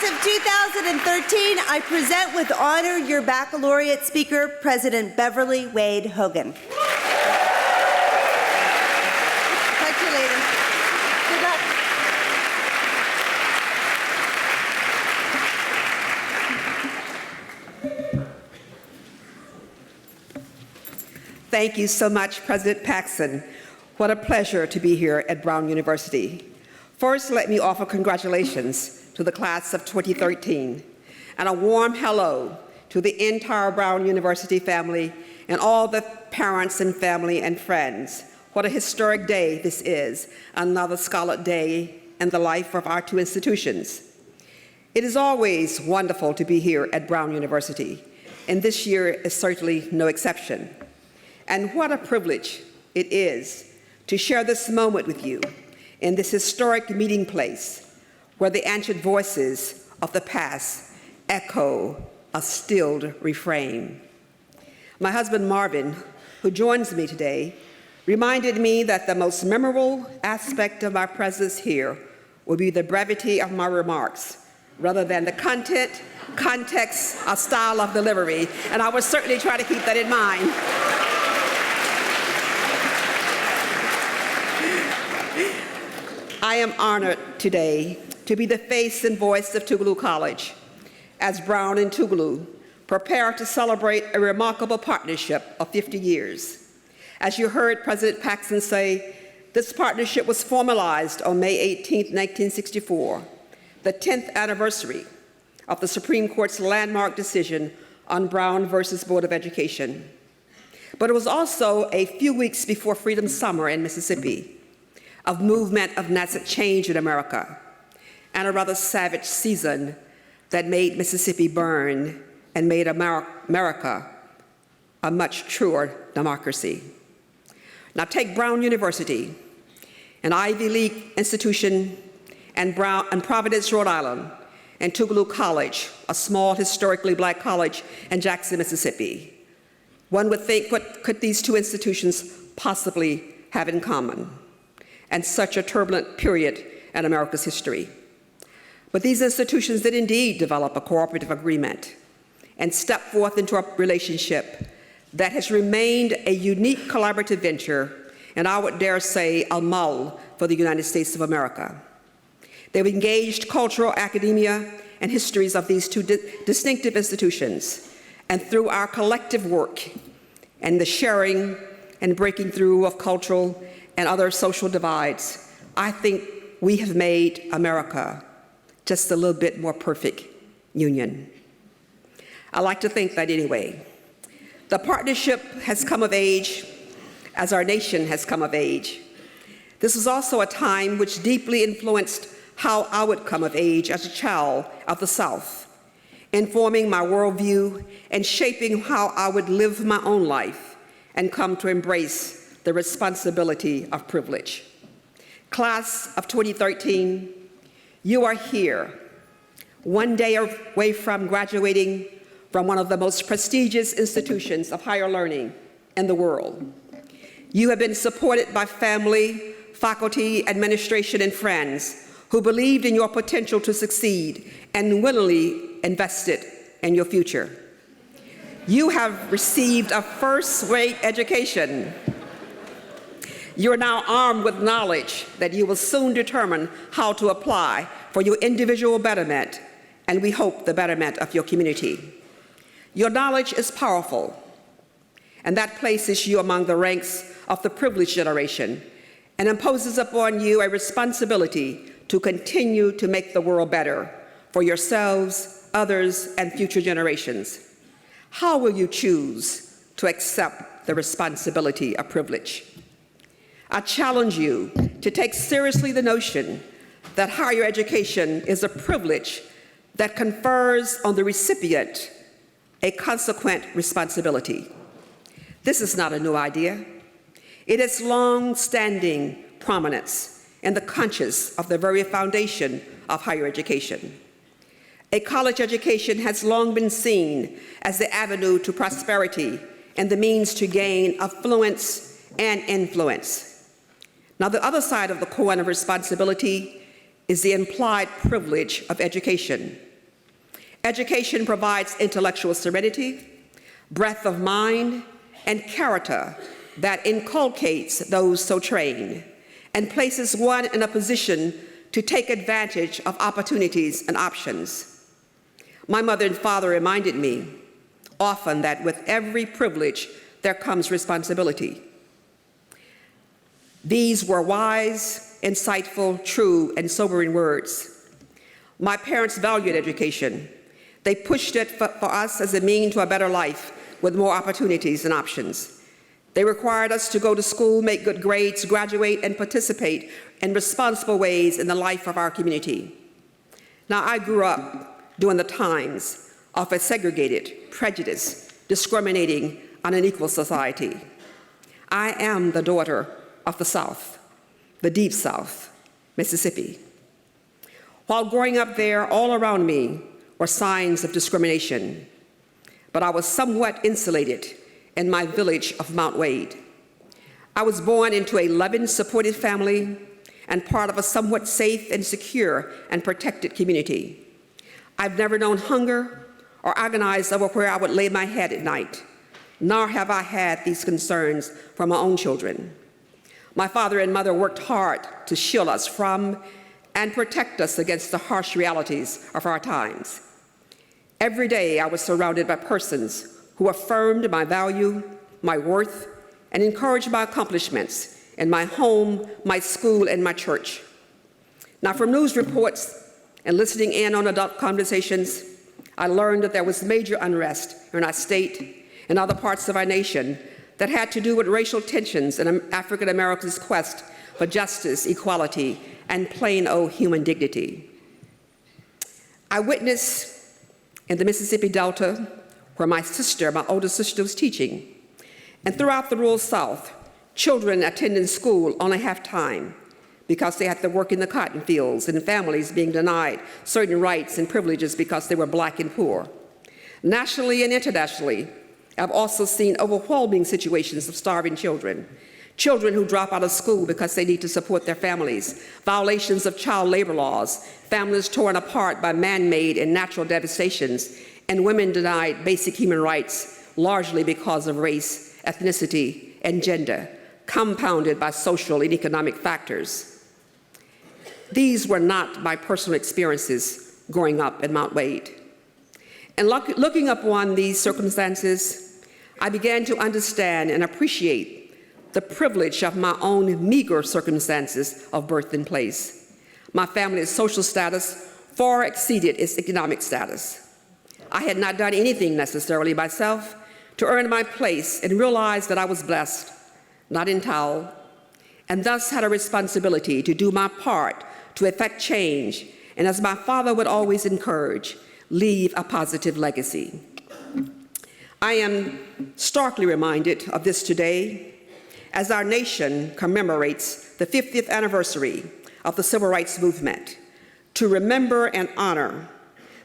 Class of 2013, I present with honor your baccalaureate speaker, President Beverly Wade Hogan. Talk to you later. Good luck. Thank you so much, President Paxson. What a pleasure to be here at Brown University. First, let me offer congratulations to the class of 2013 and a warm hello to the entire Brown University family and all the parents and family and friends. What a historic day this is, another Scarlet Day in the life of our two institutions. It is always wonderful to be here at Brown University, and this year is certainly no exception. And what a privilege it is to share this moment with you in this historic meeting place where the ancient voices of the past echo a stilled refrain. My husband Marvin, who joins me today, reminded me that the most memorable aspect of my presence here will be the brevity of my remarks rather than the content, context, or style of delivery, and I will certainly try to keep that in mind. I am honored today to be the face and voice of Tougaloo College as Brown and Tougaloo prepare to celebrate a remarkable partnership of 50 years. As you heard President Paxson say, this partnership was formalized on May 18, 1964, the 10th anniversary of the Supreme Court's landmark decision on Brown versus Board of Education. But it was also a few weeks before Freedom Summer in Mississippi, a movement of nascent change in America, and a rather savage season that made Mississippi burn and made America a much truer democracy. Now take Brown University, an Ivy League institution, and Providence, Rhode Island, and Tougaloo College, a small historically black college in Jackson, Mississippi. One would think, what could these two institutions possibly have in common? And such a turbulent period in America's history. But these institutions did indeed develop a cooperative agreement and step forth into a relationship that has remained a unique collaborative venture, and I would dare say a model for the United States of America. They've engaged cultural academia and histories of these two distinctive institutions, and through our collective work and the sharing and breaking through of cultural and other social divides, I think we have made America just a little bit more perfect union. I like to think that anyway. The partnership has come of age as our nation has come of age. This was also a time which deeply influenced how I would come of age as a child of the South, informing my worldview and shaping how I would live my own life and come to embrace the responsibility of privilege. Class of 2013, you are here, one day away from graduating from one of the most prestigious institutions of higher learning in the world. You have been supported by family, faculty, administration, and friends who believed in your potential to succeed and willingly invested in your future. You have received a first-rate education. You are now armed with knowledge that you will soon determine how to apply for your individual betterment, and we hope the betterment of your community. Your knowledge is powerful, and that places you among the ranks of the privileged generation and imposes upon you a responsibility to continue to make the world better for yourselves, others, and future generations. How will you choose to accept the responsibility of privilege? I challenge you to take seriously the notion that higher education is a privilege that confers on the recipient a consequent responsibility. This is not a new idea. It has long-standing prominence in the conscience of the very foundation of higher education. A college education has long been seen as the avenue to prosperity and the means to gain affluence and influence. Now, the other side of the coin of responsibility is the implied privilege of education, Education provides intellectual serenity, breadth of mind, and character that inculcates those so trained and places one in a position to take advantage of opportunities and options. My mother and father reminded me often that with every privilege there comes responsibility. These were wise, insightful, true, and sobering words. My parents valued education. They pushed it for us as a means to a better life with more opportunities and options. They required us to go to school, make good grades, graduate, and participate in responsible ways in the life of our community. Now, I grew up during the times of a segregated, prejudiced, discriminating, and unequal society. I am the daughter of the South, the Deep South, Mississippi. While growing up there, all around me were signs of discrimination, but I was somewhat insulated in my village of Mount Wade. I was born into a loving, supportive family and part of a somewhat safe and secure and protected community. I've never known hunger or agonized over where I would lay my head at night, nor have I had these concerns for my own children. My father and mother worked hard to shield us from and protect us against the harsh realities of our times. Every day I was surrounded by persons who affirmed my value, my worth, and encouraged my accomplishments in my home, my school, and my church. Now, from news reports and listening in on adult conversations, I learned that there was major unrest in our state and other parts of our nation that had to do with racial tensions and African Americans' quest for justice, equality, and plain old human dignity. I witnessed in the Mississippi Delta, where my older sister, was teaching, and throughout the rural South, children attending school only half time because they had to work in the cotton fields, and families being denied certain rights and privileges because they were Black and poor. Nationally and internationally, I've also seen overwhelming situations of starving children, children who drop out of school because they need to support their families, violations of child labor laws, families torn apart by man-made and natural devastations, and women denied basic human rights largely because of race, ethnicity, and gender, compounded by social and economic factors. These were not my personal experiences growing up in Mount Wade. And looking upon these circumstances, I began to understand and appreciate the privilege of my own meager circumstances of birth and place. My family's social status far exceeded its economic status. I had not done anything necessarily myself to earn my place and realized that I was blessed, not entitled, and thus had a responsibility to do my part to effect change, and as my father would always encourage, leave a positive legacy. I am starkly reminded of this today as our nation commemorates the 50th anniversary of the Civil Rights Movement, to remember and honor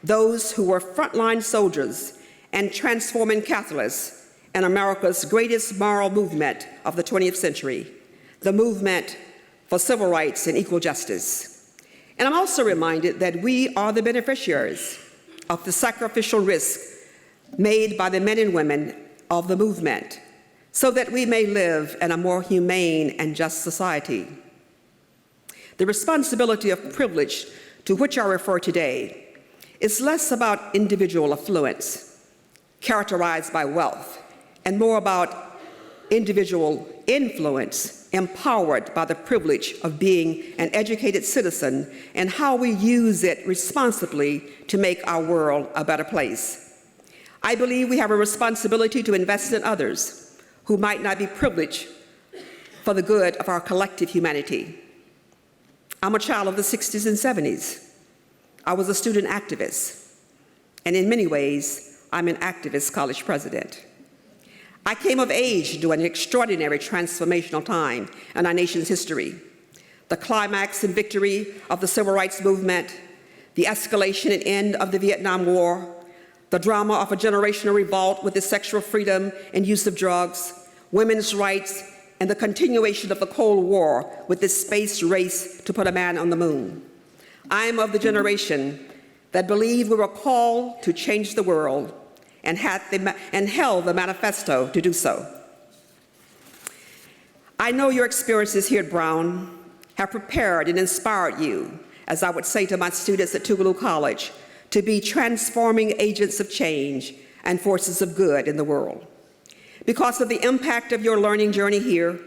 those who were frontline soldiers and transforming catalysts in America's greatest moral movement of the 20th century, the movement for civil rights and equal justice. And I'm also reminded that we are the beneficiaries of the sacrificial risk made by the men and women of the movement so that we may live in a more humane and just society. The responsibility of privilege to which I refer today is less about individual affluence, characterized by wealth, and more about individual influence, empowered by the privilege of being an educated citizen, and how we use it responsibly to make our world a better place. I believe we have a responsibility to invest in others who might not be privileged for the good of our collective humanity. I'm a child of the 60s and 70s. I was a student activist, and in many ways, I'm an activist college president. I came of age during an extraordinary transformational time in our nation's history. The climax and victory of the Civil Rights Movement, the escalation and end of the Vietnam War, the drama of a generational revolt with its sexual freedom and use of drugs, women's rights, and the continuation of the Cold War with its space race to put a man on the moon. I am of the generation that believed we were called to change the world and held the manifesto to do so. I know your experiences here at Brown have prepared and inspired you, as I would say to my students at Tougaloo College, to be transforming agents of change and forces of good in the world. Because of the impact of your learning journey here,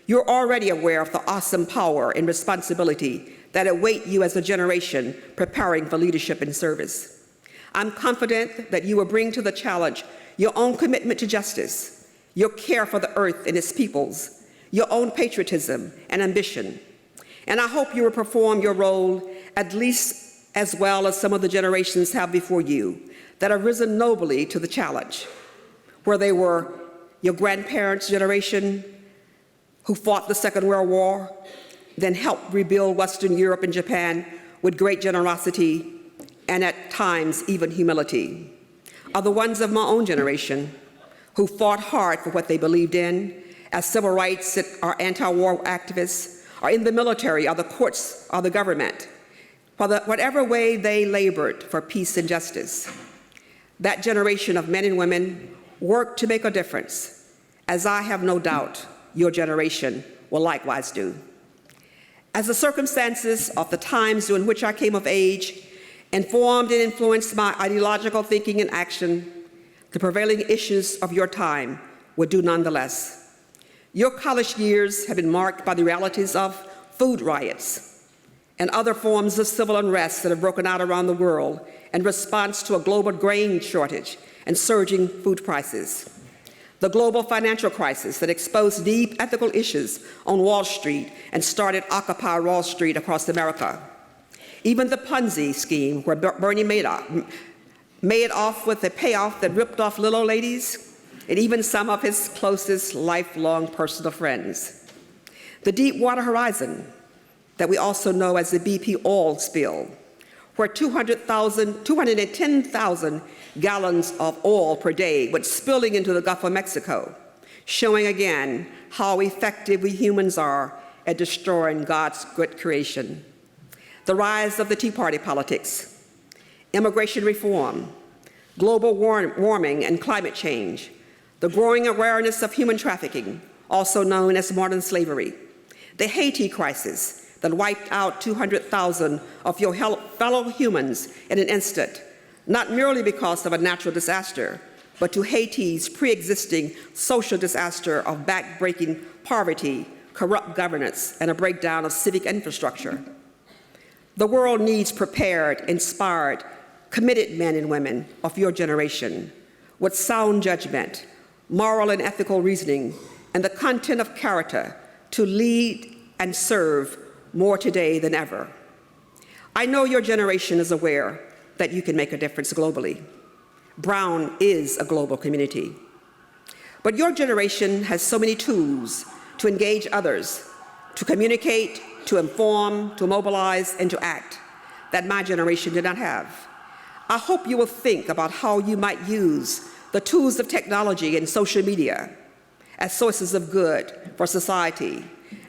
you're already aware of the awesome power and responsibility that await you as a generation preparing for leadership and service. I'm confident that you will bring to the challenge your own commitment to justice, your care for the earth and its peoples, your own patriotism and ambition. And I hope you will perform your role at least as well as some of the generations have before you that have risen nobly to the challenge, where they were your grandparents' generation who fought the Second World War, then helped rebuild Western Europe and Japan with great generosity and at times even humility, are the ones of my own generation who fought hard for what they believed in as civil rights or anti-war activists, or in the military or the courts or the government, whatever way they labored for peace and justice. That generation of men and women worked to make a difference, as I have no doubt your generation will likewise do. As the circumstances of the times in which I came of age informed and influenced my ideological thinking and action, the prevailing issues of your time would do nonetheless. Your college years have been marked by the realities of food riots and other forms of civil unrest that have broken out around the world in response to a global grain shortage and surging food prices. The global financial crisis that exposed deep ethical issues on Wall Street and started Occupy Wall Street across America. Even the Ponzi scheme, where Bernie made off with a payoff that ripped off little old ladies, and even some of his closest lifelong personal friends. The Deepwater Horizon, that we also know as the BP oil spill, where 210,000 gallons of oil per day went spilling into the Gulf of Mexico, showing again how effective we humans are at destroying God's good creation. The rise of the Tea Party politics, immigration reform, global warming and climate change, the growing awareness of human trafficking, also known as modern slavery, the Haiti Crisis that wiped out 200,000 of your fellow humans in an instant, not merely because of a natural disaster, but to Haiti's pre-existing social disaster of back-breaking poverty, corrupt governance, and a breakdown of civic infrastructure. The world needs prepared, inspired, committed men and women of your generation with sound judgment, moral and ethical reasoning, and the content of character to lead and serve more today than ever. I know your generation is aware that you can make a difference globally. Brown is a global community. But your generation has so many tools to engage others, to communicate, to inform, to mobilize, and to act that my generation did not have. I hope you will think about how you might use the tools of technology and social media as sources of good for society,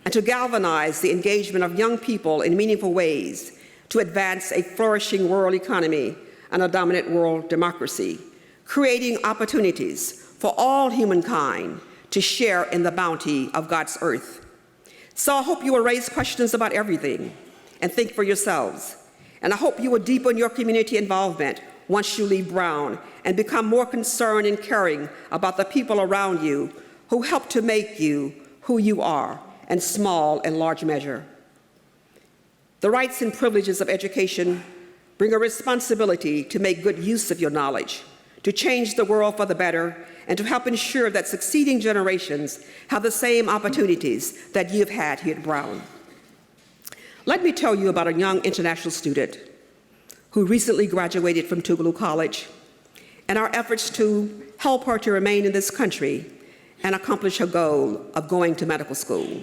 and to galvanize the engagement of young people in meaningful ways to advance a flourishing world economy and a dominant world democracy, creating opportunities for all humankind to share in the bounty of God's earth. So I hope you will raise questions about everything and think for yourselves. And I hope you will deepen your community involvement once you leave Brown and become more concerned and caring about the people around you who help to make you who you are, in small and large measure. The rights and privileges of education bring a responsibility to make good use of your knowledge, to change the world for the better, and to help ensure that succeeding generations have the same opportunities that you've had here at Brown. Let me tell you about a young international student who recently graduated from Tougaloo College and our efforts to help her to remain in this country and accomplish her goal of going to medical school.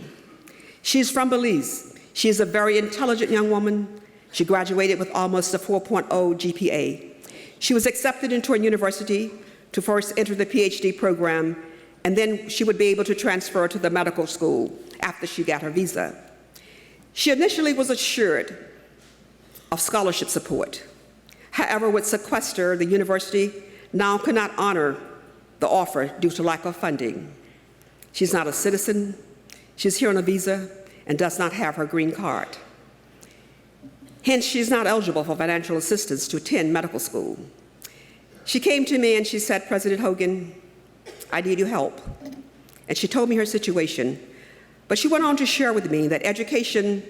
She's from Belize. She is a very intelligent young woman. She graduated with almost a 4.0 GPA. She was accepted into a university to first enter the PhD program, and then she would be able to transfer to the medical school after she got her visa. She initially was assured of scholarship support. However, with sequester, the university now cannot honor the offer due to lack of funding. She's not a citizen, she's here on a visa, and does not have her green card. Hence, she's not eligible for financial assistance to attend medical school. She came to me and she said, President Hogan, I need your help. And she told me her situation, but she went on to share with me that education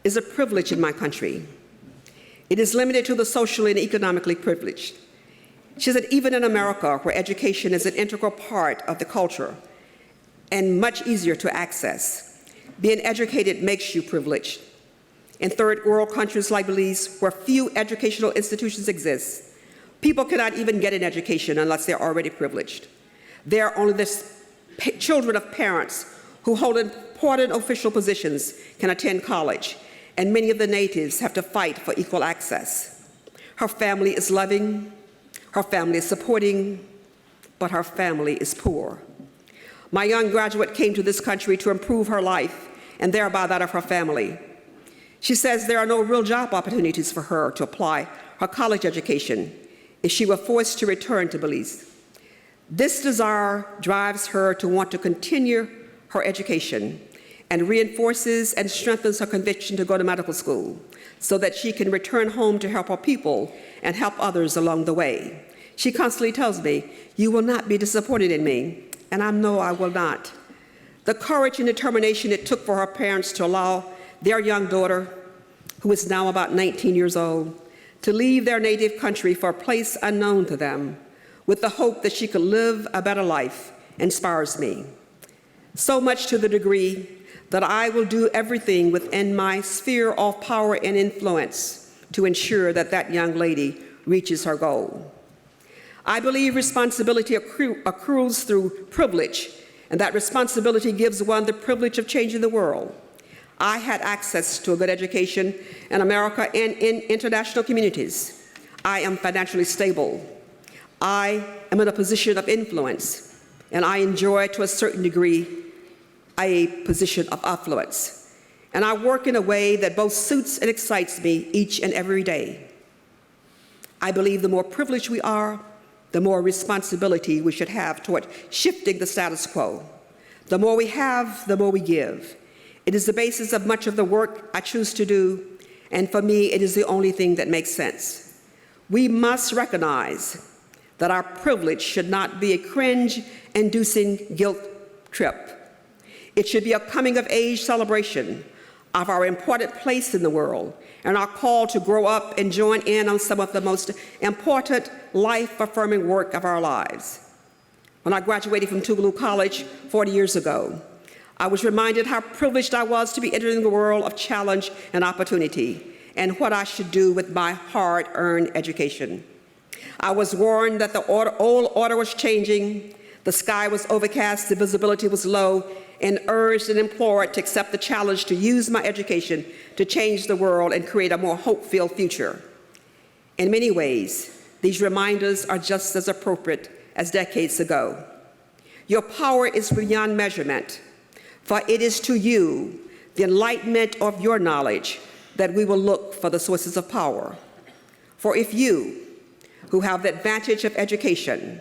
is a privilege in my country. It is limited to the socially and economically privileged. She said, even in America, where education is an integral part of the culture and much easier to access, being educated makes you privileged. In third world countries like Belize, where few educational institutions exist, people cannot even get an education unless they're already privileged. They are only the children of parents who hold important official positions can attend college, and many of the natives have to fight for equal access. Her family is loving, her family is supporting, but her family is poor. My young graduate came to this country to improve her life and thereby that of her family. She says there are no real job opportunities for her to apply her college education if she were forced to return to Belize. This desire drives her to want to continue her education and reinforces and strengthens her conviction to go to medical school so that she can return home to help her people and help others along the way. She constantly tells me, you will not be disappointed in me, and I know I will not. The courage and determination it took for her parents to allow their young daughter, who is now about 19 years old, to leave their native country for a place unknown to them, with the hope that she could live a better life, inspires me. So much to the degree that I will do everything within my sphere of power and influence to ensure that that young lady reaches her goal. I believe responsibility accrues through privilege, and that responsibility gives one the privilege of changing the world. I had access to a good education in America and in international communities. I am financially stable. I am in a position of influence, and I enjoy, to a certain degree, a position of affluence. And I work in a way that both suits and excites me each and every day. I believe the more privileged we are, the more responsibility we should have toward shifting the status quo. The more we have, the more we give. It is the basis of much of the work I choose to do, and for me, it is the only thing that makes sense. We must recognize that our privilege should not be a cringe-inducing guilt trip. It should be a coming-of-age celebration of our important place in the world and our call to grow up and join in on some of the most important life-affirming work of our lives. When I graduated from Tougaloo College 40 years ago, I was reminded how privileged I was to be entering the world of challenge and opportunity and what I should do with my hard-earned education. I was warned that the old order was changing, the sky was overcast, the visibility was low, and urged and implored to accept the challenge to use my education to change the world and create a more hope-filled future. In many ways, these reminders are just as appropriate as decades ago. Your power is beyond measurement, for it is to you, the enlightenment of your knowledge, that we will look for the sources of power. For if you, who have the advantage of education,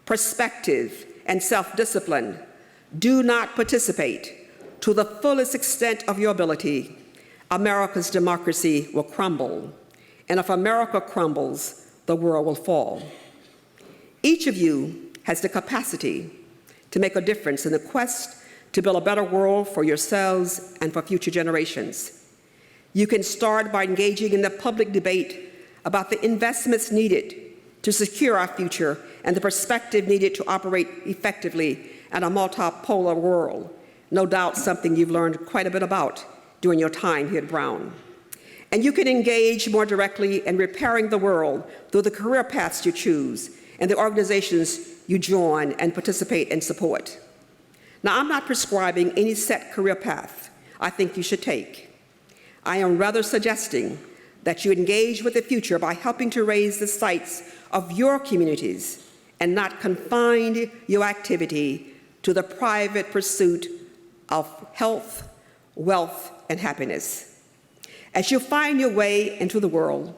perspective, and self-discipline, do not participate to the fullest extent of your ability, America's democracy will crumble. And if America crumbles, the world will fall. Each of you has the capacity to make a difference in the quest to build a better world for yourselves and for future generations. You can start by engaging in the public debate about the investments needed to secure our future and the perspective needed to operate effectively in a multipolar world. No doubt something you've learned quite a bit about during your time here at Brown. And you can engage more directly in repairing the world through the career paths you choose and the organizations you join and participate and support. Now, I'm not prescribing any set career path I think you should take. I am rather suggesting that you engage with the future by helping to raise the sights of your communities and not confine your activity to the private pursuit of health, wealth, and happiness. As you find your way into the world,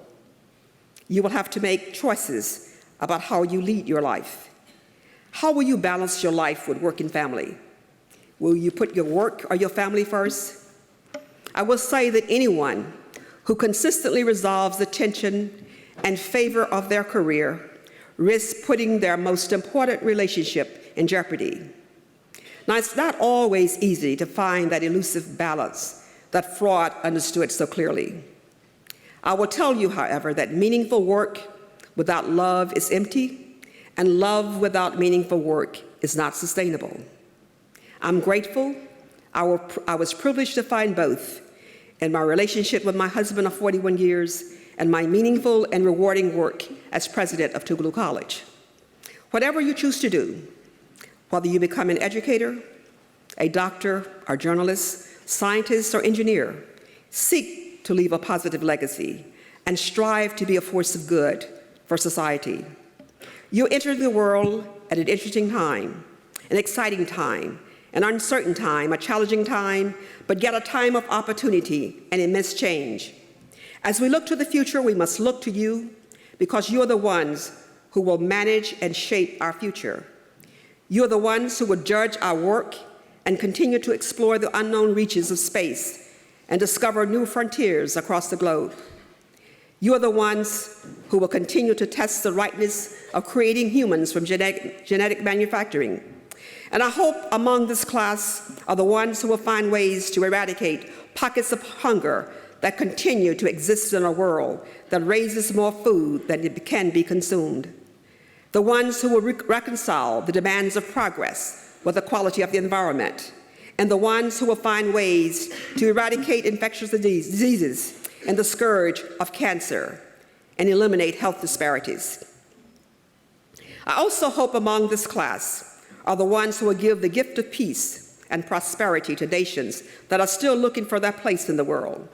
You will have to make choices about how you lead your life. How will you balance your life with work and family? Will you put your work or your family first? I will say that anyone who consistently resolves the tension and favor of their career risks putting their most important relationship in jeopardy. Now, it's not always easy to find that elusive balance that Freud understood so clearly. I will tell you, however, that meaningful work without love is empty, and love without meaningful work is not sustainable. I'm grateful I was privileged to find both in my relationship with my husband of 41 years and my meaningful and rewarding work as president of Tougaloo College. Whatever you choose to do, whether you become an educator, a doctor, or journalist, scientist, or engineer, seek to leave a positive legacy and strive to be a force of good for society. You enter the world at an interesting time, an exciting time, an uncertain time, a challenging time, but yet a time of opportunity and immense change. As we look to the future, we must look to you because you are the ones who will manage and shape our future. You are the ones who will judge our work and continue to explore the unknown reaches of space and discover new frontiers across the globe. You are the ones who will continue to test the rightness of creating humans from genetic manufacturing. And I hope among this class are the ones who will find ways to eradicate pockets of hunger that continue to exist in a world that raises more food than it can be consumed. The ones who will reconcile the demands of progress with the quality of the environment, and the ones who will find ways to eradicate infectious diseases and the scourge of cancer and eliminate health disparities. I also hope among this class are the ones who will give the gift of peace and prosperity to nations that are still looking for their place in the world,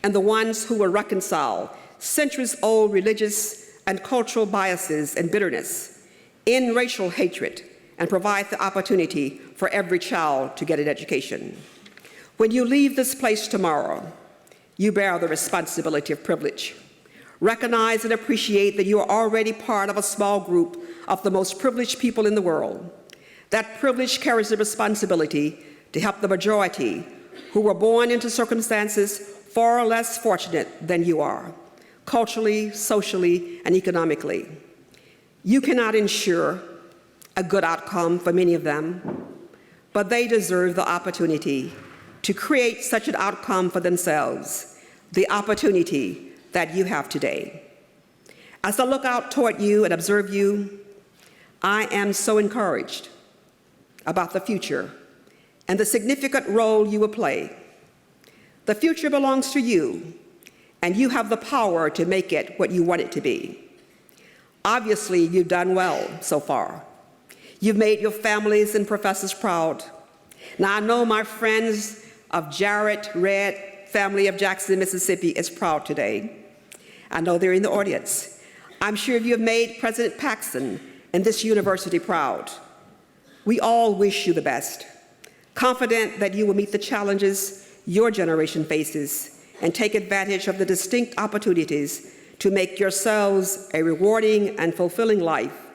and the ones who will reconcile centuries-old religious and cultural biases and bitterness, end racial hatred, and provide the opportunity for every child to get an education. When you leave this place tomorrow, you bear the responsibility of privilege. Recognize and appreciate that you are already part of a small group of the most privileged people in the world. That privilege carries the responsibility to help the majority who were born into circumstances far less fortunate than you are, culturally, socially, and economically. You cannot ensure a good outcome for many of them, but they deserve the opportunity to create such an outcome for themselves, the opportunity that you have today. As I look out toward you and observe you, I am so encouraged about the future and the significant role you will play. The future belongs to you, and you have the power to make it what you want it to be. Obviously, you've done well so far. You've made your families and professors proud. Now, I know my friends of Jarrett, Red family of Jackson, Mississippi is proud today. I know they're in the audience. I'm sure you have made President Paxson and this university proud. We all wish you the best, confident that you will meet the challenges your generation faces and take advantage of the distinct opportunities to make yourselves a rewarding and fulfilling life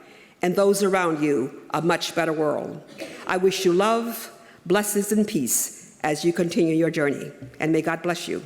and those around you a much better world. I wish you love, blessings, and peace as you continue your journey, and may God bless you.